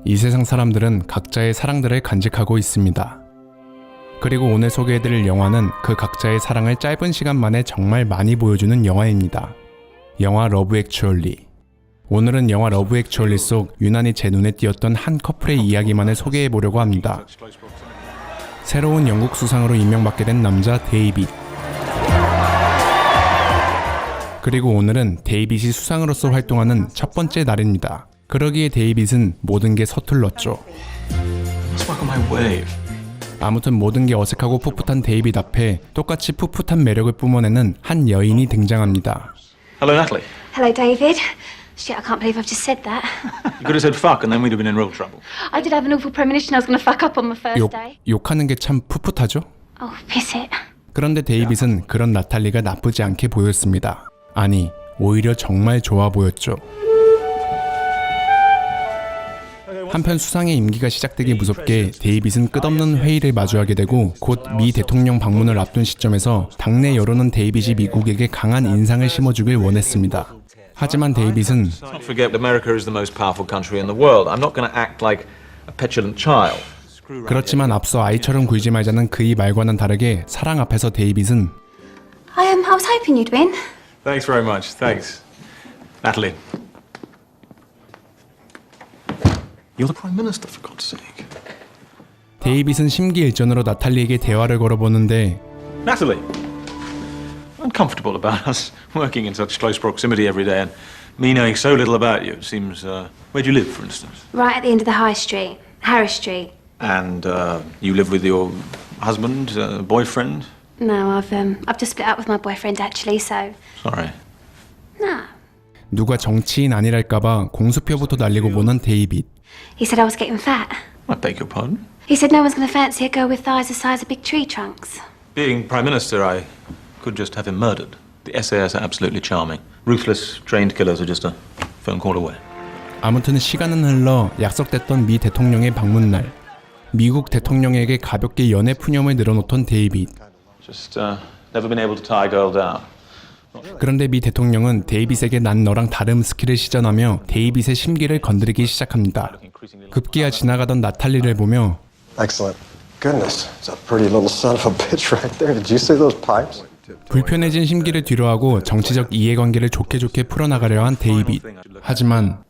이 세상 사람들은 각자의 사랑들을 간직하고 있습니다. 그리고 오늘 소개해드릴 영화는 그 각자의 사랑을 짧은 시간 만에 정말 많이 보여주는 영화입니다. 영화 러브 액츄얼리. 오늘은 영화 러브 액츄얼리 속 유난히 제 눈에 띄었던 한 커플의 이야기만을 소개해보려고 합니다. 새로운 영국 수상으로 임명받게 된 남자 데이빗. 그리고 오늘은 데이빗이 수상으로서 활동하는 첫 번째 날입니다. 그러기에 데이빗은 모든 게 서툴렀죠. 아무튼 모든 게 어색하고 풋풋한 데이빗 앞에 똑같이 풋풋한 매력을 뿜어내는 한 여인이 등장합니다. Hello, Natalie. Hello, David. Shit, I can't believe I've just said that. You could have said fuck and then we'd have been in real trouble. I did have an awful premonition I was going to fuck up on my first day. 욕하는 게 참 풋풋하죠? Oh, piss it. 그런데 데이빗은 그런 나탈리가 나쁘지 않게 보였습니다. 아니, 오히려 정말 좋아 보였죠. 한편 수상의 임기가 시작되기 무섭게 데이빗은 끝없는 회의를 마주하게 되고 곧 미 대통령 방문을 앞둔 시점에서 당내 여론은 데이빗이 미국에게 강한 인상을 심어주길 원했습니다. 하지만 데이빗은 Don't forget America is the most powerful country in the world. I'm not going to act like a petulant child. 그렇지만 앞서 아이처럼 굴지 말자는 그의 말과는 다르게 사랑 앞에서 데이빗은 I was hoping you'd win. Thanks very much. Thanks. Natalie. You're the Prime Minister, for God's sake. 데이빗은 심기일전으로 나탈리에게 대화를 걸어보는데 Natalie. Uncomfortable about us working in such close proximity every day and me knowing so little about you. It seems, where do you live, for instance? Right at the end of the high street, Harris Street. And you live with your husband, boyfriend? No, I've just split up with my boyfriend actually, so. Sorry. No. 누가 정치인 아니랄까봐 공수표부터 날리고 보는 데이빗. He said I was getting fat. I beg your pardon? He said no one's going to fancy a girl with thighs the size of big tree trunks. Being Prime Minister, I could just have him murdered. The SAS are absolutely charming. Ruthless, trained killers are just a phone call away. 아무튼 시간은 흘러 약속됐던 미 대통령의 방문날. 미국 대통령에게 가볍게 연애 푸념을 늘어놓던 데이빗. Just never been able to tie a girl down. 그런데 미 대통령은 데이빗에게 난 너랑 다름 스킬을 시전하며 데이빗의 심기를 건드리기 시작합니다. 급기야 지나가던 나탈리를 보며 Excellent. Goodness, it's a pretty little son of a bitch right there. Did you see those pipes? 불편해진 심기를 뒤로하고 정치적 이해관계를 좋게 풀어나가려 한 데이빗. 하지만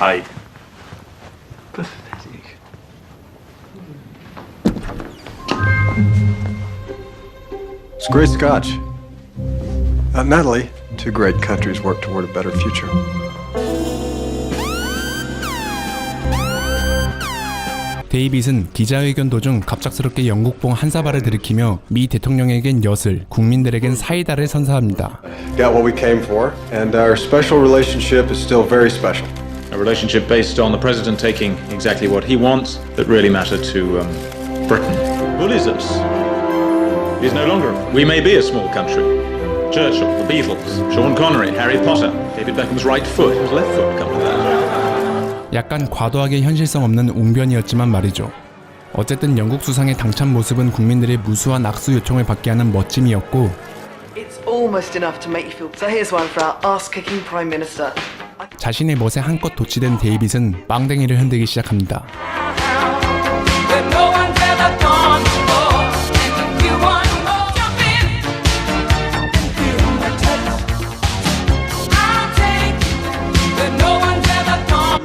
Hi. It's great scotch. Natalie, two great countries work toward a better future. 데이빗은 기자회견 도중 갑작스럽게 영국봉 한 사발을 들이키며 미 대통령에겐 엿을, 국민들에겐 사이다를 선사합니다. Got what we came for, and our special relationship is still very special. A relationship based on the president taking exactly what he wants that really matter to Britain. Bullies us. He's no longer. We may be a small country. Churchill, the Beatles, Sean Connery, Harry Potter, David Beckham's right foot, his left foot come to that. 약간 과도하게 현실성 없는 웅변이었지만 말이죠. 어쨌든 영국 수상의 당찬 모습은 국민들의 무수한 악수 요청을 받게 하는 멋짐이었고 It's almost enough to make you feel. So here's one for our ass-kicking Prime Minister. 자신의 멋에 한껏 도취된 데이빗은 빵댕이를 흔들기 시작합니다.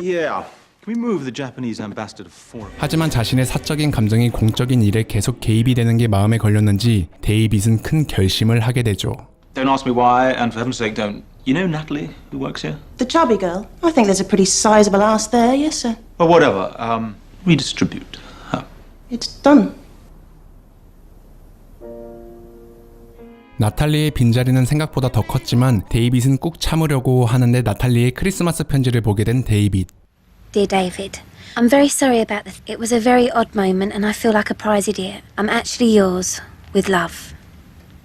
Yeah. Can we move the Japanese ambassador to forum? 하지만 자신의 사적인 감정이 공적인 일에 계속 개입이 되는 게 마음에 걸렸는지 데이빗은 큰 결심을 하게 되죠. Don't ask me why, and for heaven's sake, don't. You know Natalie, who works here? The chubby girl? I think there's a pretty sizable ass there, yes, sir. Well, whatever. Redistribute her. It's done. 나탈리의 빈자리는 생각보다 더 컸지만 데이빗은 꾹 참으려고 하는데 나탈리의 크리스마스 편지를 보게 된 데이빗. Dear David, I'm very sorry about this. It was a very odd moment and I feel like a prize idiot. I'm actually yours, with love.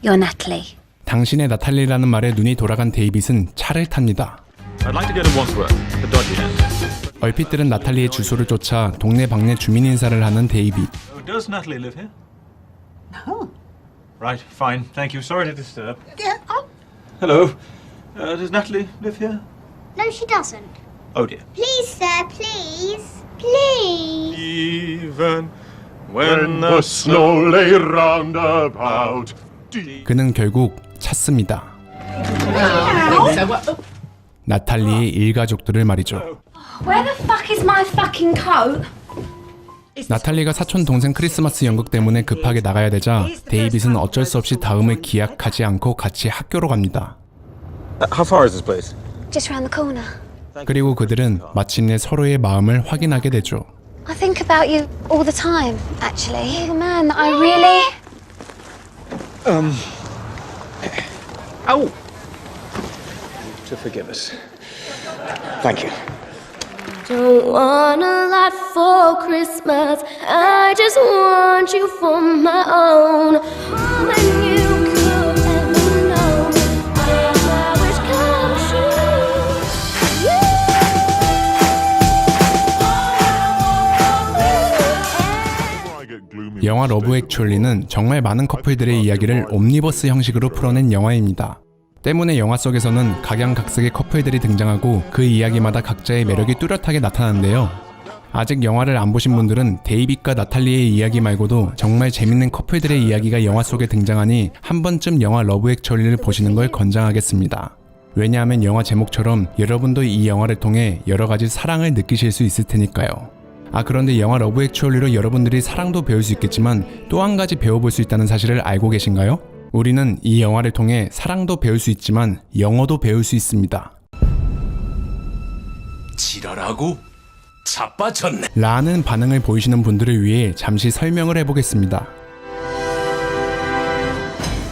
You're Natalie. 당신의 나탈리라는 말에 눈이 돌아간 데이빗은 차를 tab니다. I'd like to go to Wandsworth, the dodgy end. 얼핏 들은 나탈리의 주소를 쫓아 동네방네 주민 인사를 하는 데이빗. Oh, does Natalie live here? No. Right, fine. Thank you. Sorry to disturb. Yeah, Hello. Does Natalie live here? No, she doesn't. Oh dear. Please, sir, please. Please. Even when the snow lay round about. 그는 결국 찾습니다. 나탈리의 일가족들을 말이죠. Where the fuck is my fucking coat? 나탈리가 사촌 동생 크리스마스 연극 때문에 급하게 나가야 되자 데이빗은 어쩔 수 없이 다음을 기약하지 않고 같이 학교로 갑니다. How far is this place? Just round the corner. 그리고 그들은 마침내 서로의 마음을 확인하게 되죠. I think about you all the time, actually. You're the man that I really... Oh! To forgive us. Thank you. Don't want a lot for Christmas. I just want you for my own. When you could ever know, all my wish come true. 영화 러브 액츄얼리는 정말 많은 커플들의 이야기를 옴니버스 형식으로 풀어낸 영화입니다. 때문에 영화 속에서는 각양각색의 커플들이 등장하고 그 이야기마다 각자의 매력이 뚜렷하게 나타나는데요. 아직 영화를 안 보신 분들은 데이빗과 나탈리의 이야기 말고도 정말 재밌는 커플들의 이야기가 영화 속에 등장하니 한 번쯤 영화 러브 액츄얼리를 보시는 걸 권장하겠습니다. 왜냐하면 영화 제목처럼 여러분도 이 영화를 통해 여러 가지 사랑을 느끼실 수 있을 테니까요. 그런데 영화 러브 액츄얼리로 여러분들이 사랑도 배울 수 있겠지만 또 한 가지 배워볼 수 있다는 사실을 알고 계신가요? 우리는 이 영화를 통해 사랑도 배울 수 있지만 영어도 배울 수 있습니다. 지랄하고 자빠졌네. 라는 반응을 보이시는 분들을 위해 잠시 설명을 해보겠습니다.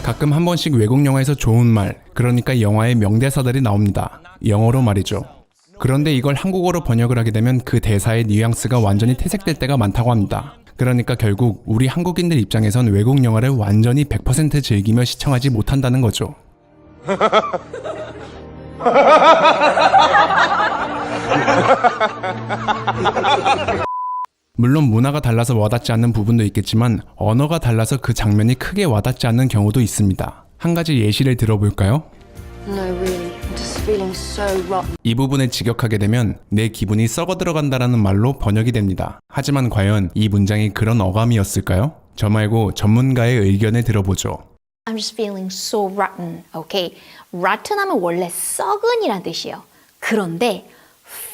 가끔 한 번씩 외국 영화에서 좋은 말, 그러니까 영화의 명대사들이 나옵니다. 영어로 말이죠. 그런데 이걸 한국어로 번역을 하게 되면 그 대사의 뉘앙스가 완전히 퇴색될 때가 많다고 합니다. 그러니까 결국 우리 한국인들 입장에선 외국 영화를 완전히 100% 즐기며 시청하지 못한다는 거죠. 물론 문화가 달라서 와닿지 않는 부분도 있겠지만 언어가 달라서 그 장면이 크게 와닿지 않는 경우도 있습니다. 한 가지 예시를 들어볼까요? No, really. I'm just feeling so rotten. 이 부분을 직역하게 되면 내 기분이 썩어 들어간다라는 말로 번역이 됩니다. 하지만 과연 이 문장이 그런 어감이었을까요? 저 말고 전문가의 의견을 들어보죠. I'm just feeling so rotten. Okay. rotten 하면 원래 썩은이란 뜻이에요. 그런데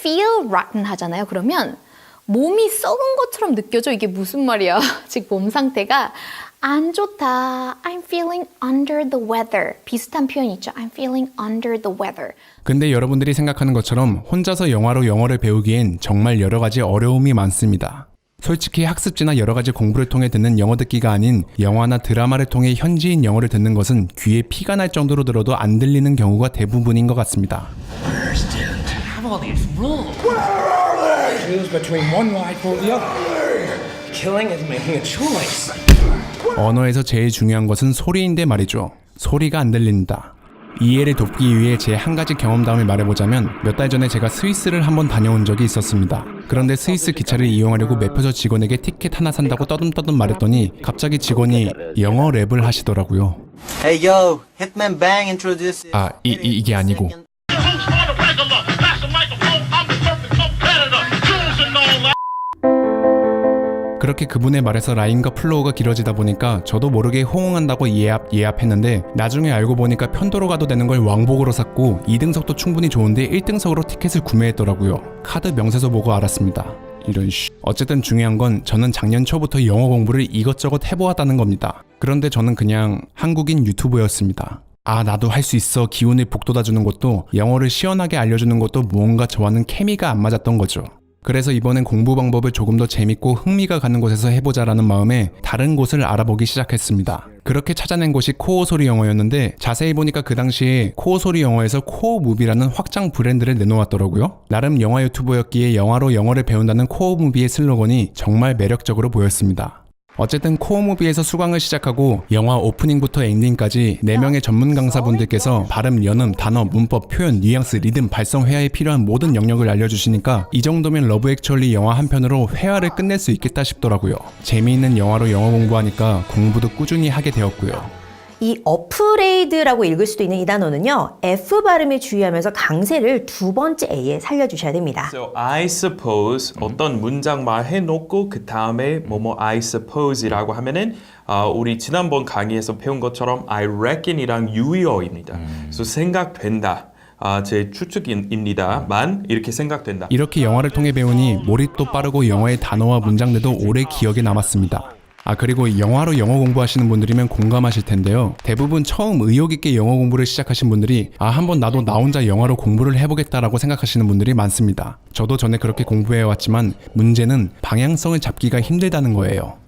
feel rotten 하잖아요. 그러면 몸이 썩은 것처럼 느껴져. 이게 무슨 말이야? 즉 몸 상태가 안 좋다. I'm feeling under the weather. 비슷한 표현이 있죠. I'm feeling under the weather. 근데 여러분들이 생각하는 것처럼 혼자서 영화로 영어를 배우기엔 정말 여러 가지 어려움이 많습니다. 솔직히 학습지나 여러 가지 공부를 통해 듣는 영어 듣기가 아닌 영화나 드라마를 통해 현지인 영어를 듣는 것은 귀에 피가 날 정도로 들어도 안 들리는 경우가 대부분인 것 같습니다. 언어에서 제일 중요한 것은 소리인데 말이죠. 소리가 안 들린다. 이해를 돕기 위해 제 한 가지 경험담을 말해보자면 몇 달 전에 제가 스위스를 한번 다녀온 적이 있었습니다. 그런데 스위스 기차를 이용하려고 매표소 직원에게 티켓 하나 산다고 떠듬떠듬 말했더니 갑자기 직원이 영어 랩을 하시더라고요. Hey yo, Hitman Bang introduces. 이게 아니고. 그렇게 그분의 말에서 라임과 플로우가 길어지다 보니까 저도 모르게 호응한다고 예압했는데 나중에 알고 보니까 편도로 가도 되는 걸 왕복으로 샀고 2등석도 충분히 좋은데 1등석으로 티켓을 구매했더라고요. 카드 명세서 보고 알았습니다. 이런 어쨌든 중요한 건 저는 작년 초부터 영어 공부를 이것저것 해보았다는 겁니다. 그런데 저는 그냥 한국인 유튜버였습니다. 나도 할 수 있어 기운을 북돋아주는 것도 영어를 시원하게 알려주는 것도 무언가 저와는 케미가 안 맞았던 거죠. 그래서 이번엔 공부 방법을 조금 더 재밌고 흥미가 가는 곳에서 해보자라는 마음에 다른 곳을 알아보기 시작했습니다. 그렇게 찾아낸 곳이 코어 소리 영어였는데 자세히 보니까 그 당시에 코어 소리 영어에서 코어 무비라는 확장 브랜드를 내놓았더라고요. 나름 영화 유튜버였기에 영화로 영어를 배운다는 코어 무비의 슬로건이 정말 매력적으로 보였습니다. 어쨌든 코어 무비에서 수강을 시작하고 영화 오프닝부터 엔딩까지 4명의 전문 강사분들께서 발음, 연음, 단어, 문법, 표현, 뉘앙스, 리듬, 발성, 회화에 필요한 모든 영역을 알려주시니까 이 정도면 러브 액츄얼리 영화 한 편으로 회화를 끝낼 수 있겠다 싶더라고요. 재미있는 영화로 영어 공부하니까 공부도 꾸준히 하게 되었고요. 이 어프레이드라고 읽을 수도 있는 이 단어는요, F 발음에 주의하면서 강세를 두 번째 A에 살려주셔야 됩니다. So I suppose 어떤 문장 말해놓고 그 다음에 뭐뭐 I suppose이라고 하면은 우리 지난번 강의에서 배운 것처럼 I reckon이랑 유의어입니다. 그래서 생각된다. 제 추측입니다만 이렇게 생각된다. 이렇게 영화를 통해 배우니 몰입도 빠르고 영어의 단어와 문장들도 오래 기억에 남았습니다. 그리고 영화로 영어 공부하시는 분들이면 공감하실 텐데요. 대부분 처음 의욕 있게 영어 공부를 시작하신 분들이 한번 나도 나 혼자 영화로 공부를 해보겠다라고 생각하시는 분들이 많습니다. 저도 전에 그렇게 공부해왔지만 문제는 방향성을 잡기가 힘들다는 거예요.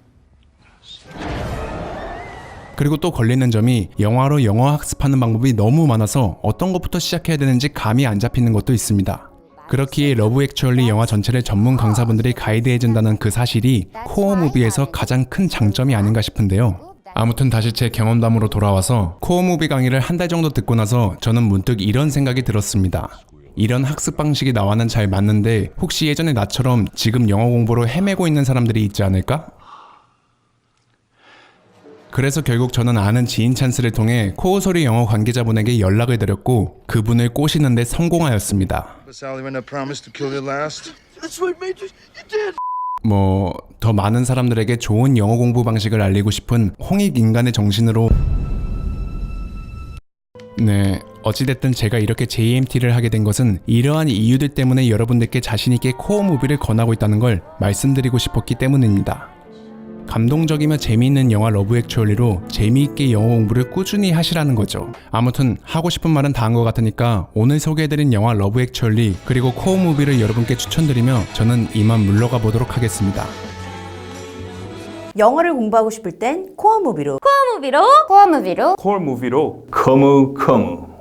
그리고 또 걸리는 점이 영화로 영어 학습하는 방법이 너무 많아서 어떤 것부터 시작해야 되는지 감이 안 잡히는 것도 있습니다. 그렇기에 러브 액츄얼리 영화 전체를 전문 강사분들이 가이드해준다는 그 사실이 코어 무비에서 가장 큰 장점이 아닌가 싶은데요. 아무튼 다시 제 경험담으로 돌아와서 코어 무비 강의를 한 달 정도 듣고 나서 저는 문득 이런 생각이 들었습니다. 이런 학습 방식이 나와는 잘 맞는데 혹시 예전에 나처럼 지금 영어 공부로 헤매고 있는 사람들이 있지 않을까? 그래서 결국 저는 아는 지인 찬스를 통해 코어 소리 영어 관계자분에게 연락을 드렸고 그분을 꼬시는 데 성공하였습니다. 더 많은 사람들에게 좋은 영어 공부 방식을 알리고 싶은 홍익 인간의 정신으로 어찌됐든 제가 이렇게 JMT를 하게 된 것은 이러한 이유들 때문에 여러분들께 자신있게 코어 무비를 권하고 있다는 걸 말씀드리고 싶었기 때문입니다. 감동적이며 재미있는 영화 러브 액츄얼리로 재미있게 영어 공부를 꾸준히 하시라는 거죠. 아무튼 하고 싶은 말은 다 한 것 같으니까 오늘 소개해드린 영화 러브 액츄얼리 그리고 코어 무비를 여러분께 추천드리며 저는 이만 물러가 보도록 하겠습니다. 영어를 공부하고 싶을 땐 코어 무비로. 코어 무비로. 콜 무비로. 커무.